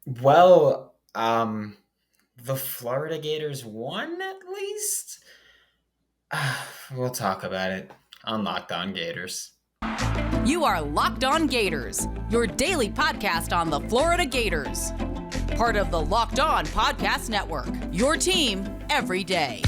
Well, the Florida Gators won at least. We'll talk about it on Locked On Gators. You are Locked On Gators, your daily podcast on the Florida Gators. Part of the Locked On Podcast Network, your team every day.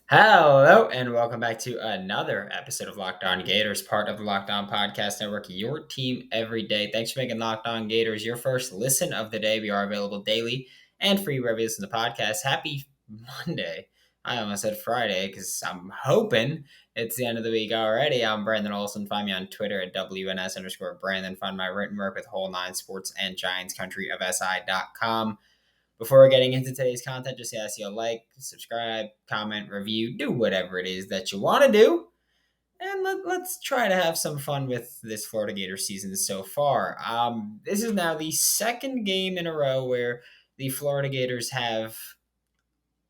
Hello, and welcome back to another episode of Locked On Gators, part of the Locked On Podcast Network, your team every day. Thanks for making Locked On Gators your first listen of the day. We are available daily and free wherever you listen to the podcast. Happy Monday. I almost said Friday because I'm hoping it's the end of the week already. I'm Brandon Olson. Find me on Twitter at WNS_Brandon. Find my written work with Whole Nine Sports and Giants Country of SI.com. Before getting into today's content, just ask you to like, subscribe, comment, review, do whatever it is that you want to do. And let's try to have some fun with this Florida Gators season so far. This is now the second game in a row where the Florida Gators have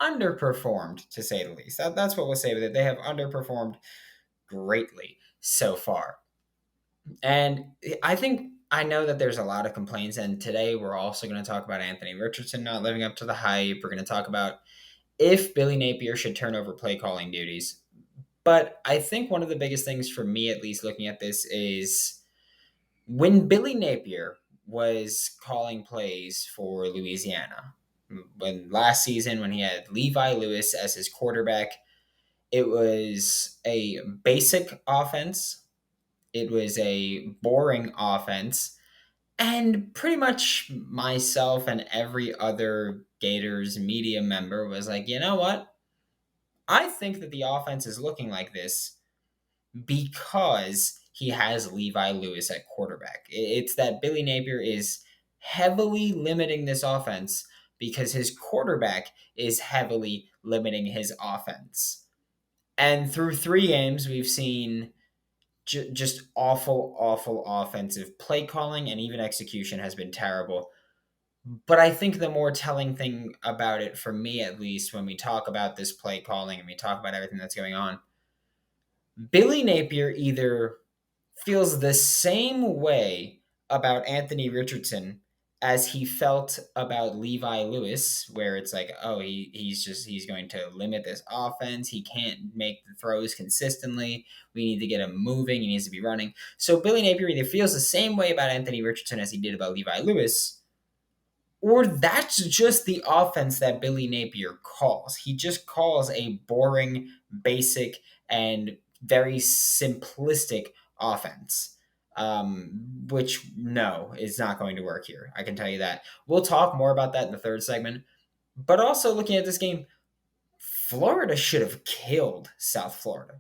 underperformed, to say the least. That's what we'll say with it. They have underperformed greatly so far. And I know that there's a lot of complaints, and today we're also going to talk about Anthony Richardson not living up to the hype. We're going to talk about if Billy Napier should turn over play calling duties. But I think one of the biggest things for me, at least looking at this, is when Billy Napier was calling plays for Louisiana, when last season, when he had Levi Lewis as his quarterback, it was a basic offense. It was a boring offense. And pretty much myself and every other Gators media member was like, you know what? I think that the offense is looking like this because he has Levi Lewis at quarterback. It's that Billy Napier is heavily limiting this offense because his quarterback is heavily limiting his offense. And through 3 games, we've seen just awful, awful offensive play calling, and even execution has been terrible. But I think the more telling thing about it, for me at least, when we talk about this play calling and we talk about everything that's going on, Billy Napier either feels the same way about Anthony Richardson as he felt about Levi Lewis, where it's like, oh, he's going to limit this offense. He can't make the throws consistently. We need to get him moving. He needs to be running. So Billy Napier either feels the same way about Anthony Richardson as he did about Levi Lewis, or that's just the offense that Billy Napier calls. He just calls a boring, basic, and very simplistic offense, which no, is not going to work here. I can tell you that. We'll talk more about that in the third segment. But also looking at this game, Florida should have killed South Florida.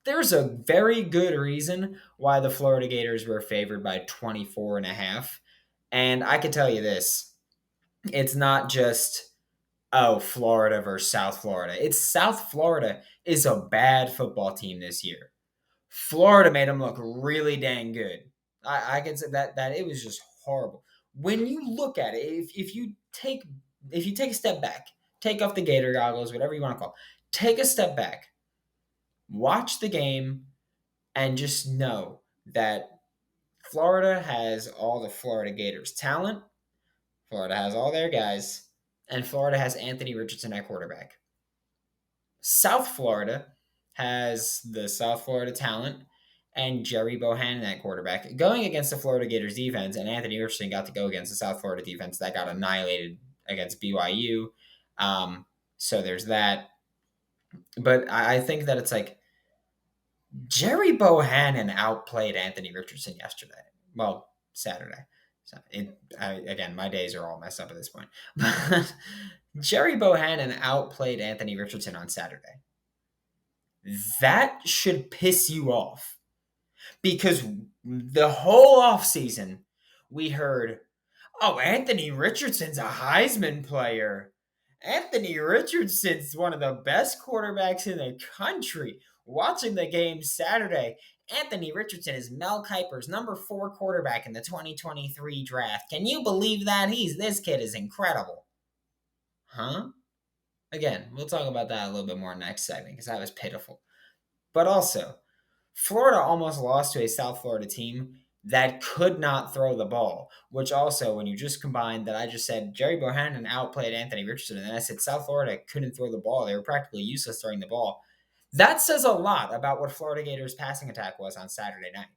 There's a very good reason why the Florida Gators were favored by 24 and a half. And I can tell you this, it's not just, oh, Florida versus South Florida. It's South Florida is a bad football team this year. Florida made them look really dang good. I can say that it was just horrible. When you look at it, if you take a step back, take off the Gator goggles, whatever you want to call it, take a step back, watch the game, and just know that Florida has all the Florida Gators talent. Florida has all their guys, and Florida has Anthony Richardson at quarterback. South Florida has the South Florida talent and Jerry Bohannon at quarterback going against the Florida Gators defense, and Anthony Richardson got to go against the South Florida defense that got annihilated against BYU. So there's that. But I think that it's like Jerry Bohannon outplayed Anthony Richardson yesterday. Well, Saturday. So again, my days are all messed up at this point. But Jerry Bohannon outplayed Anthony Richardson on Saturday. That should piss you off because the whole offseason we heard, oh, Anthony Richardson's a Heisman player. Anthony Richardson's one of the best quarterbacks in the country. Watching the game Saturday, Anthony Richardson is Mel Kiper's number 4 quarterback in the 2023 draft. Can you believe that? This kid is incredible. Huh? Again, we'll talk about that a little bit more next segment because that was pitiful. But also, Florida almost lost to a South Florida team that could not throw the ball, which also, when you just combine that, I just said Jerry Bohannon outplayed Anthony Richardson, and then I said South Florida couldn't throw the ball. They were practically useless throwing the ball. That says a lot about what Florida Gators' passing attack was on Saturday night.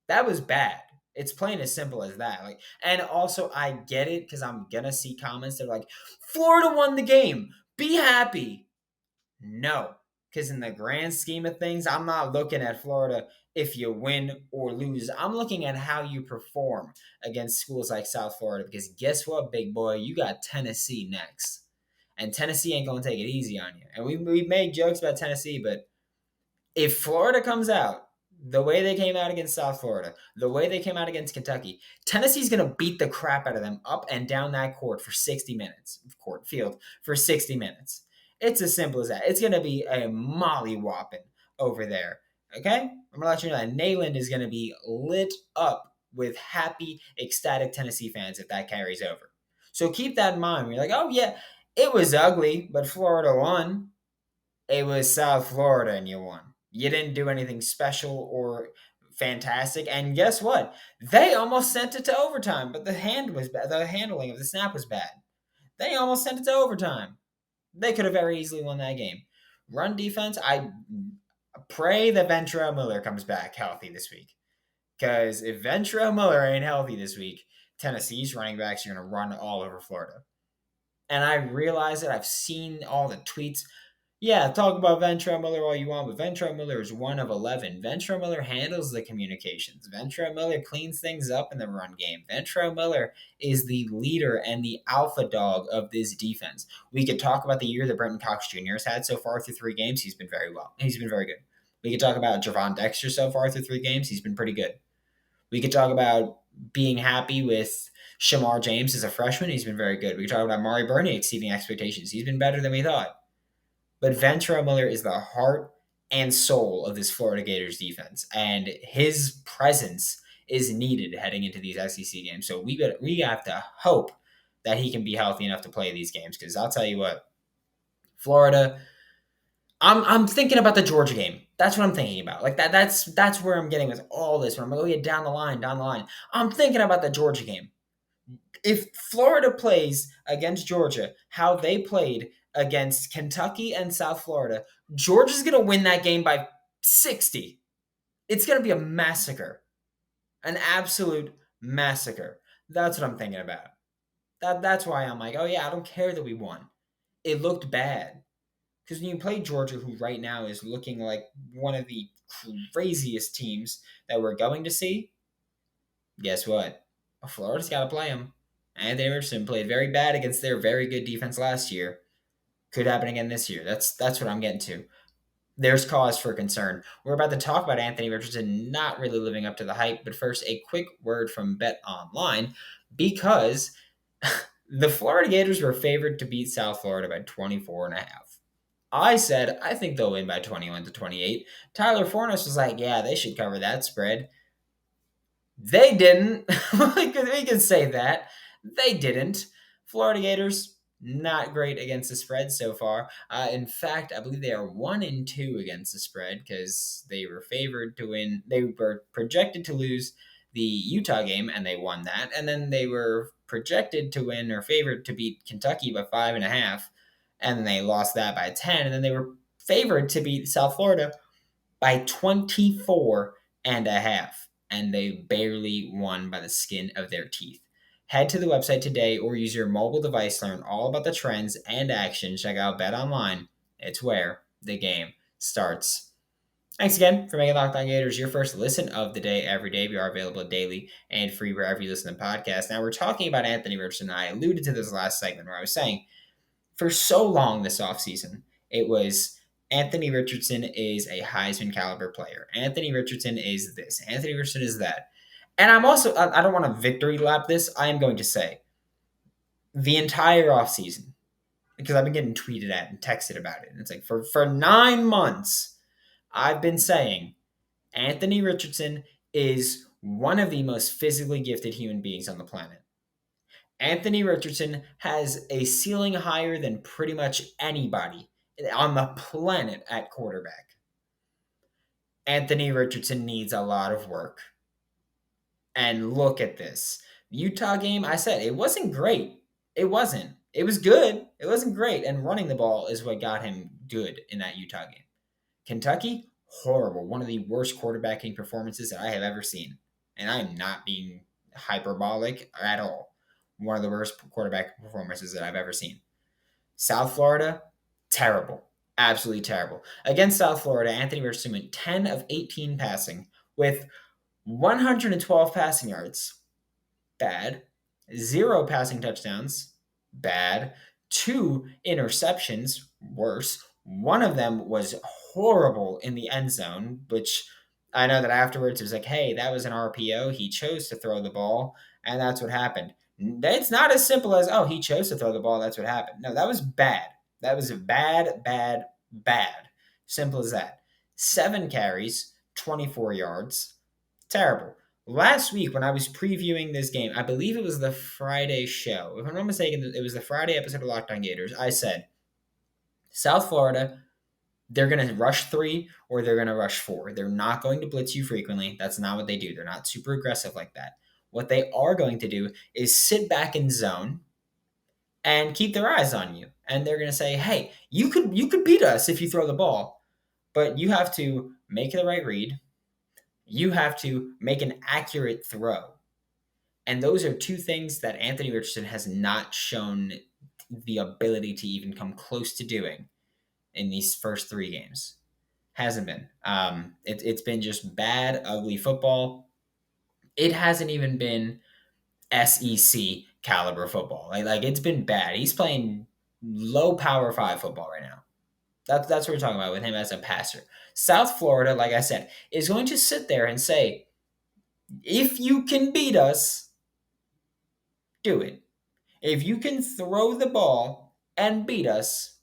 That was bad. It's plain as simple as that. Like, and also I get it because I'm gonna see comments that are like, Florida won the game. Be happy. No, because in the grand scheme of things, I'm not looking at Florida if you win or lose. I'm looking at how you perform against schools like South Florida. Because guess what, big boy? You got Tennessee next. And Tennessee ain't going to take it easy on you. And we made jokes about Tennessee, but if Florida comes out the way they came out against South Florida, the way they came out against Kentucky, Tennessee's going to beat the crap out of them up and down that court for 60 minutes, court field for 60 minutes. It's as simple as that. It's going to be a molly whopping over there. Okay? I'm going to let you know that Nayland is going to be lit up with happy, ecstatic Tennessee fans if that carries over. So keep that in mind. You're like, oh, yeah, it was ugly, but Florida won. It was South Florida and you won. You didn't do anything special or fantastic. And guess what? They almost sent it to overtime, but the hand was bad. The handling of the snap was bad. They almost sent it to overtime. They could have very easily won that game. Run defense, I pray that Ventrell Miller comes back healthy this week. Because if Ventrell Miller ain't healthy this week, Tennessee's running backs are going to run all over Florida. And I realize that I've seen all the tweets. Yeah, talk about Ventrell Miller all you want, but Ventrell Miller is one of 11. Ventrell Miller handles the communications. Ventrell Miller cleans things up in the run game. Ventrell Miller is the leader and the alpha dog of this defense. We could talk about the year that Brenton Cox Jr. has had so far through 3 games. He's been very well. He's been very good. We could talk about Javon Dexter so far through 3 games. He's been pretty good. We could talk about being happy with Shamar James as a freshman. He's been very good. We could talk about Mari Burney exceeding expectations. He's been better than we thought. But Ventrell Miller is the heart and soul of this Florida Gators defense, and his presence is needed heading into these SEC games. So we have to hope that he can be healthy enough to play these games. Because I'll tell you what, Florida. I'm thinking about the Georgia game. That's what I'm thinking about. Like that's where I'm getting with all this. When I'm like, oh yeah, down the line. I'm thinking about the Georgia game. If Florida plays against Georgia how they played against Kentucky and South Florida, Georgia's going to win that game by 60. It's going to be a massacre. An absolute massacre. That's what I'm thinking about. That's why I'm like, oh yeah, I don't care that we won. It looked bad. Because when you play Georgia, who right now is looking like one of the craziest teams that we're going to see, guess what? Florida's got to play them. Anthony Richardson played very bad against their very good defense last year. Could happen again this year. That's what I'm getting to. There's cause for concern. We're about to talk about Anthony Richardson not really living up to the hype, but first, a quick word from BetOnline, because the Florida Gators were favored to beat South Florida by 24.5. I said, I think they'll win by 21-28. Tyler Fornes was like, yeah, they should cover that spread. They didn't. we can say that. They didn't. Florida Gators, not great against the spread so far. In fact, I believe they are 1-2 against the spread because they were favored to win. They were projected to lose the Utah game, and they won that. And then they were projected to win or favored to beat Kentucky by 5.5, and they lost that by 10. And then they were favored to beat South Florida by 24.5. And they barely won by the skin of their teeth. Head to the website today or use your mobile device to learn all about the trends and action. Check out BetOnline. It's where the game starts. Thanks again for making Locked On Gators your first listen of the day every day. We are available daily and free wherever you listen to podcasts. Now, we're talking about Anthony Richardson. I alluded to this last segment where I was saying for so long this offseason, it was Anthony Richardson is a Heisman caliber player. Anthony Richardson is this. Anthony Richardson is that. And I'm also, I don't want to victory lap this. I am going to say the entire offseason, because I've been getting tweeted at and texted about it. And it's like for 9 months, I've been saying Anthony Richardson is one of the most physically gifted human beings on the planet. Anthony Richardson has a ceiling higher than pretty much anybody on the planet at quarterback. Anthony Richardson needs a lot of work. And look at this. Utah game, I said it wasn't great. It wasn't. It was good. It wasn't great. And running the ball is what got him good in that Utah game. Kentucky, horrible. One of the worst quarterbacking performances that I have ever seen. And I'm not being hyperbolic at all. One of the worst quarterback performances that I've ever seen. South Florida, terrible. Absolutely terrible. Against South Florida, Anthony Richardson went 10 of 18 passing with 112 passing yards. Bad. 0 passing touchdowns. Bad. 2 interceptions. Worse. One of them was horrible in the end zone, which I know that afterwards it was like, hey, that was an RPO. He chose to throw the ball, and that's what happened. It's not as simple as, oh, he chose to throw the ball, that's what happened. No, that was bad. That was bad, bad, bad. Simple as that. 7 carries, 24 yards. Terrible. Last week, when I was previewing this game, I believe it was the Friday show. If I'm not mistaken, it was the Friday episode of Locked On Gators. I said, South Florida, they're going to rush 3 or they're going to rush 4. They're not going to blitz you frequently. That's not what they do. They're not super aggressive like that. What they are going to do is sit back in zone and keep their eyes on you. And they're going to say, hey, you could beat us if you throw the ball, but you have to make the right read. You have to make an accurate throw. And those are two things that Anthony Richardson has not shown the ability to even come close to doing in these first 3 games. Hasn't been. It's been just bad, ugly football. It hasn't even been SEC caliber football. Like it's been bad. He's playing low power 5 football right now. That's what we're talking about with him as a passer. South Florida, like I said, is going to sit there and say, if you can beat us, do it. If you can throw the ball and beat us,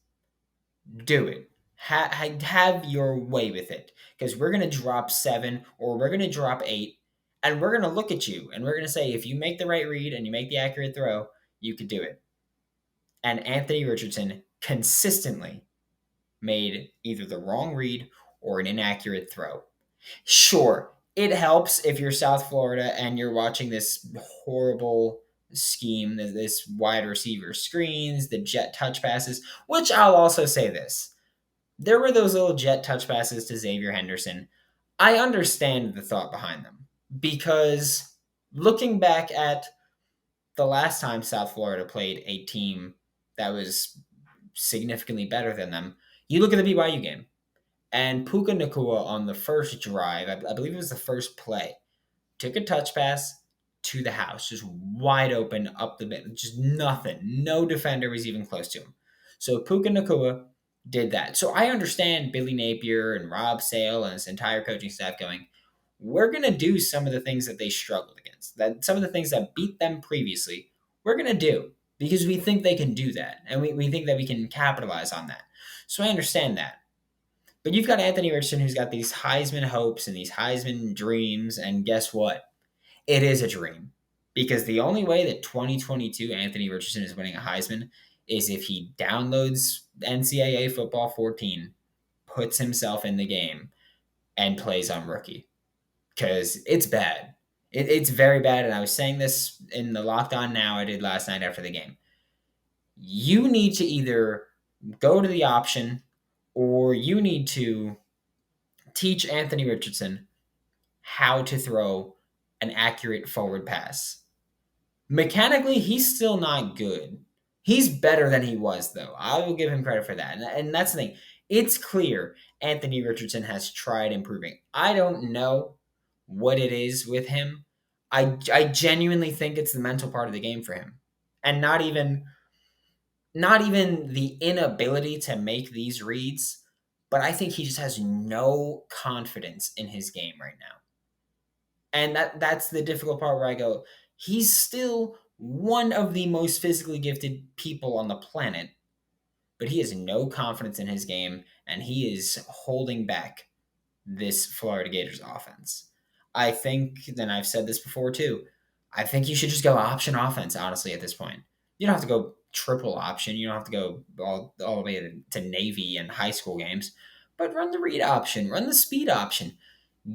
do it. Have your way with it. Because we're going to drop 7 or we're going to drop 8, and we're going to look at you and we're going to say, if you make the right read and you make the accurate throw, you could do it. And Anthony Richardson consistently made either the wrong read or an inaccurate throw. Sure, it helps if you're South Florida and you're watching this horrible scheme, this wide receiver screens, the jet touch passes, which I'll also say this. There were those little jet touch passes to Xavier Henderson. I understand the thought behind them because looking back at the last time South Florida played a team that was significantly better than them, you look at the BYU game. And Puka Nacua on the first drive, I believe it was the first play, took a touch pass to the house, just wide open up the middle, just nothing. No defender was even close to him. So Puka Nacua did that. So I understand Billy Napier and Rob Sale and his entire coaching staff going, we're going to do some of the things that they struggled against, that some of the things that beat them previously, we're going to do because we think they can do that. And we think that we can capitalize on that. So I understand that. But you've got Anthony Richardson who's got these Heisman hopes and these Heisman dreams, and guess what? It is a dream. Because the only way that 2022 Anthony Richardson is winning a Heisman is if he downloads NCAA Football 14, puts himself in the game, and plays on rookie. Because it's bad. It's very bad, and I was saying this in the Locked On Now I did last night after the game. You need to either go to the option or you need to teach Anthony Richardson how to throw an accurate forward pass. Mechanically, he's still not good. He's better than he was, though. I will give him credit for that. And that's the thing. It's clear Anthony Richardson has tried improving. I don't know what it is with him. I genuinely think it's the mental part of the game for him. And not even the inability to make these reads, but I think he just has no confidence in his game right now. And that's the difficult part where I go, he's still one of the most physically gifted people on the planet, but he has no confidence in his game, and he is holding back this Florida Gators offense. I think, and I've said this before too, I think you should just go option offense, honestly, at this point. You don't have to go triple option. You don't have to go all the way to Navy and high school games, but run the read option, run the speed option.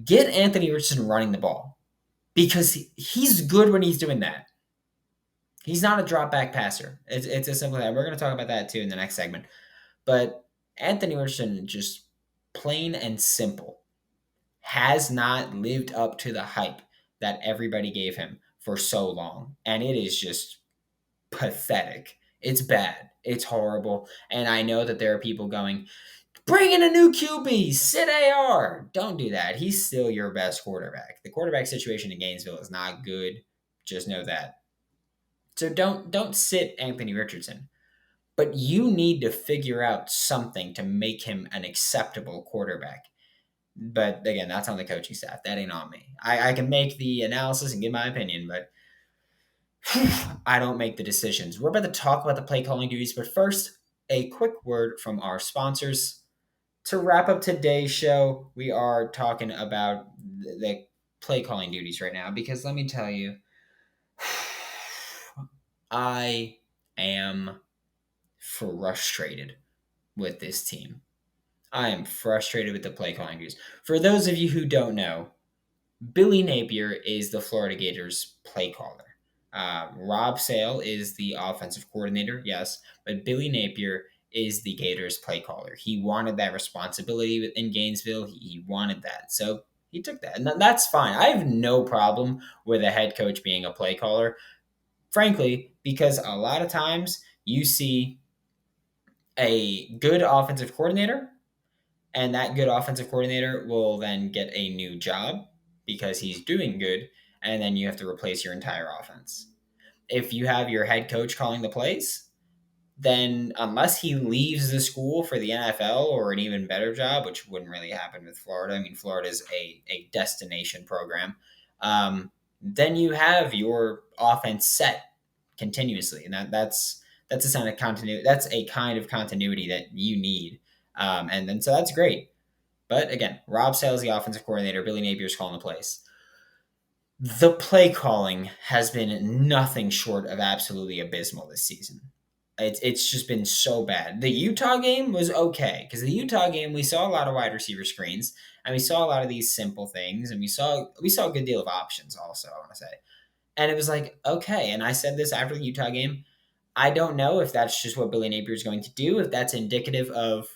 Get Anthony Richardson running the ball because he's good when he's doing that. He's not a drop back passer. It's as simple as that. We're going to talk about that too in the next segment. But Anthony Richardson, just plain and simple, has not lived up to the hype that everybody gave him for so long. And it is just pathetic. It's bad. It's horrible. And I know that there are people going, bring in a new QB, sit AR. Don't do that. He's still your best quarterback. The quarterback situation in Gainesville is not good. Just know that. So don't sit Anthony Richardson. But you need to figure out something to make him an acceptable quarterback. But again, that's on the coaching staff. That ain't on me. I can make the analysis and give my opinion, but I don't make the decisions. We're about to talk about the play calling duties, but first, a quick word from our sponsors. To wrap up today's show, we are talking about the play calling duties right now because let me tell you, I am frustrated with this team. I am frustrated with the play calling duties. For those of you who don't know, Billy Napier is the Florida Gators play caller. Rob Sale is the offensive coordinator, yes, but Billy Napier is the Gators play caller. He wanted that responsibility in Gainesville. He wanted that. So he took that. And that's fine. I have no problem with a head coach being a play caller, frankly, because a lot of times you see a good offensive coordinator, and that good offensive coordinator will then get a new job because he's doing good, and then you have to replace your entire offense. If you have your head coach calling the plays, then unless he leaves the school for the NFL or an even better job, which wouldn't really happen with Florida. I mean, Florida is a destination program. Then you have your offense set continuously, and that's a sign of continuity. That's a kind of continuity that you need, and then so that's great. But again, Rob Sale is the offensive coordinator. Billy Napier is calling the plays. The play calling has been nothing short of absolutely abysmal this season. It's just been so bad. The Utah game was okay because the Utah game we saw a lot of wide receiver screens and we saw a lot of these simple things and we saw a good deal of options also. I want to say, and it was like okay. And I said this after the Utah game. I don't know if that's just what Billy Napier is going to do. If that's indicative of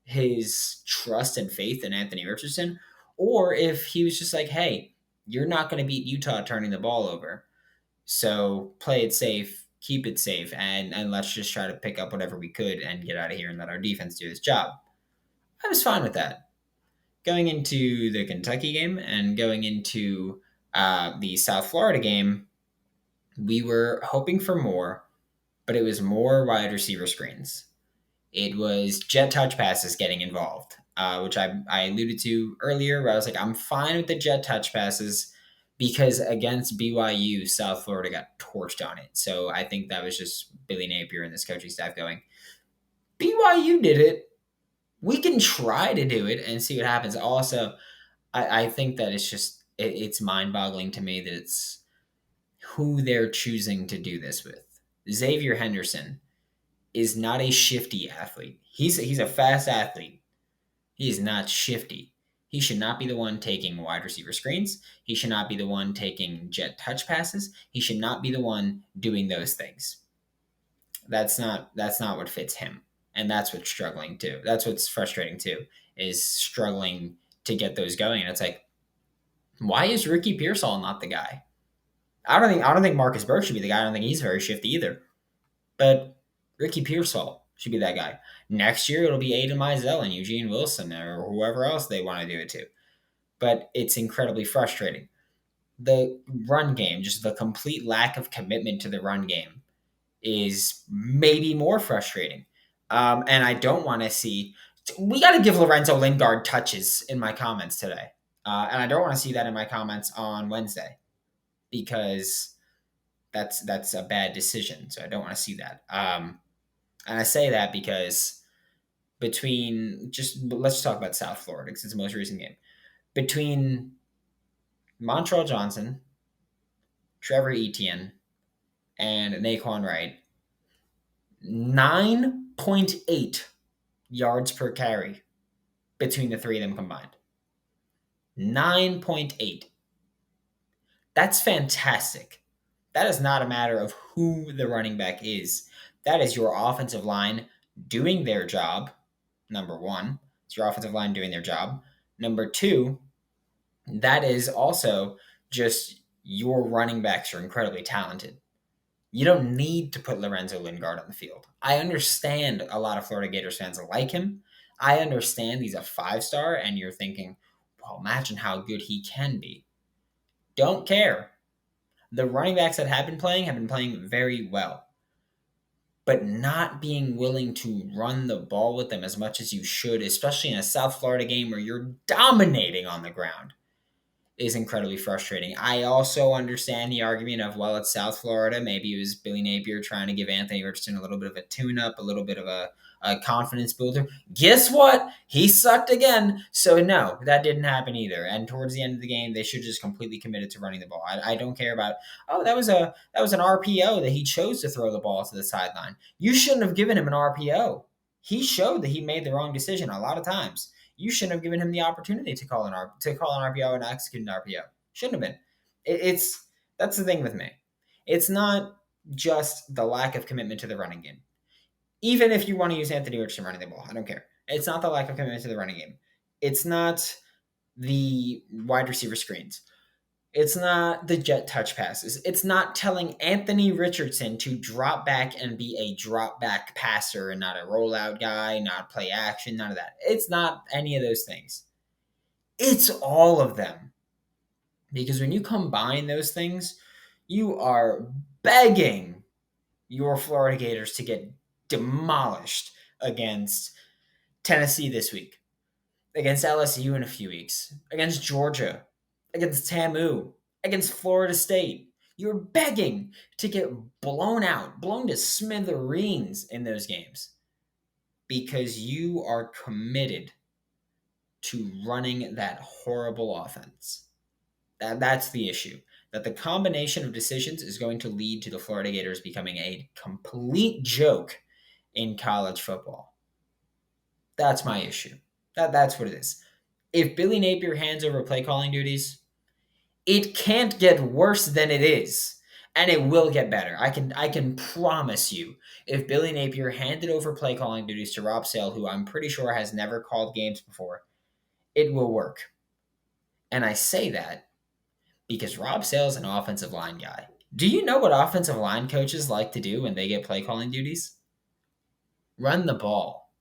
his trust and faith in Anthony Richardson, or if he was just like, hey, you're not going to beat Utah turning the ball over. So play it safe, keep it safe, and let's just try to pick up whatever we could and get out of here and let our defense do its job. I was fine with that. Going into the Kentucky game and going into the South Florida game, we were hoping for more, but it was more wide receiver screens. It was jet touch passes getting involved, which I alluded to earlier, where I was like, I'm fine with the jet touch passes because against BYU, South Florida got torched on it. So I think that was just Billy Napier and this coaching staff going, BYU did it. We can try to do it and see what happens. Also, I think that it's mind boggling to me that it's who they're choosing to do this with. Xavier Henderson is not a shifty athlete. He's a fast athlete. He is not shifty. He should not be the one taking wide receiver screens. He should not be the one taking jet touch passes. He should not be the one doing those things. That's not what fits him. And that's what's struggling too. That's what's frustrating too, is struggling to get those going. And it's like, why is Ricky Pearsall not the guy? I don't think Marcus Burke should be the guy. I don't think he's very shifty either. But Ricky Pearsall should be that guy. Next year, it'll be Aiden Mizell and Eugene Wilson or whoever else they want to do it to. But it's incredibly frustrating. The run game, just the complete lack of commitment to the run game, is maybe more frustrating. And I don't want to see. We got to give Lorenzo Lingard touches in my comments today. And I don't want to see that in my comments on Wednesday because that's a bad decision. So I don't want to see that. And I say that because let's talk about South Florida because it's the most recent game. Between Montreal Johnson, Trevor Etienne, and Naquan Wright, 9.8 yards per carry between the three of them combined. 9.8. That's fantastic. That is not a matter of who the running back is. That is your offensive line doing their job. Number one, it's your offensive line doing their job. Number two, that is also just your running backs are incredibly talented. You don't need to put Lorenzo Lingard on the field. I understand a lot of Florida Gators fans like him. I understand he's a 5-star, and you're thinking, well, imagine how good he can be. Don't care. The running backs that have been playing very well. But not being willing to run the ball with them as much as you should, especially in a South Florida game where you're dominating on the ground, is incredibly frustrating. I also understand the argument of, well, it's South Florida. Maybe it was Billy Napier trying to give Anthony Richardson a little bit of a tune-up, a little bit of a confidence builder. Guess what? He sucked again. So no, that didn't happen either. And towards the end of the game, they should just completely committed to running the ball. I don't care about, oh, that was an RPO that he chose to throw the ball to the sideline. You shouldn't have given him an RPO. He showed that he made the wrong decision a lot of times. You shouldn't have given him the opportunity to call an RPO and execute an RPO. Shouldn't have been. That's the thing with me. It's not just the lack of commitment to the running game. Even if you want to use Anthony Richardson running the ball, I don't care. It's not the lack of commitment to the running game. It's not the wide receiver screens. It's not the jet touch passes. It's not telling Anthony Richardson to drop back and be a drop back passer and not a rollout guy, not play action, none of that. It's not any of those things. It's all of them. Because when you combine those things, you are begging your Florida Gators to get demolished against Tennessee this week, against LSU in a few weeks, against Georgia, against TAMU, against Florida State. You're begging to get blown out, blown to smithereens in those games because you are committed to running that horrible offense. That's the issue. That the combination of decisions is going to lead to the Florida Gators becoming a complete joke in college football. That's my issue. That's what it is. If Billy Napier hands over play calling duties, it can't get worse than it is. And it will get better. I can promise you. If Billy Napier handed over play calling duties to Rob Sale, who I'm pretty sure has never called games before, it will work. And I say that because Rob Sale's an offensive line guy. Do you know what offensive line coaches like to do when they get play calling duties? Run the ball.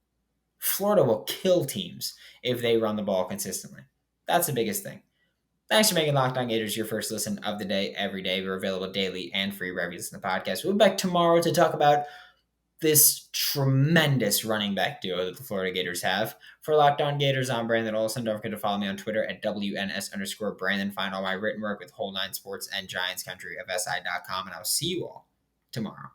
Florida will kill teams if they run the ball consistently. That's the biggest thing. Thanks for making Locked On Gators your first listen of the day every day. We're available daily and free wherever you listen to the podcast. We'll be back tomorrow to talk about this tremendous running back duo that the Florida Gators have. For Locked On Gators, I'm Brandon Olson. Don't forget to follow me on Twitter at WNS_Brandon. Find all my written work with Whole 9 Sports and Giants Country of SI.com. And I'll see you all tomorrow.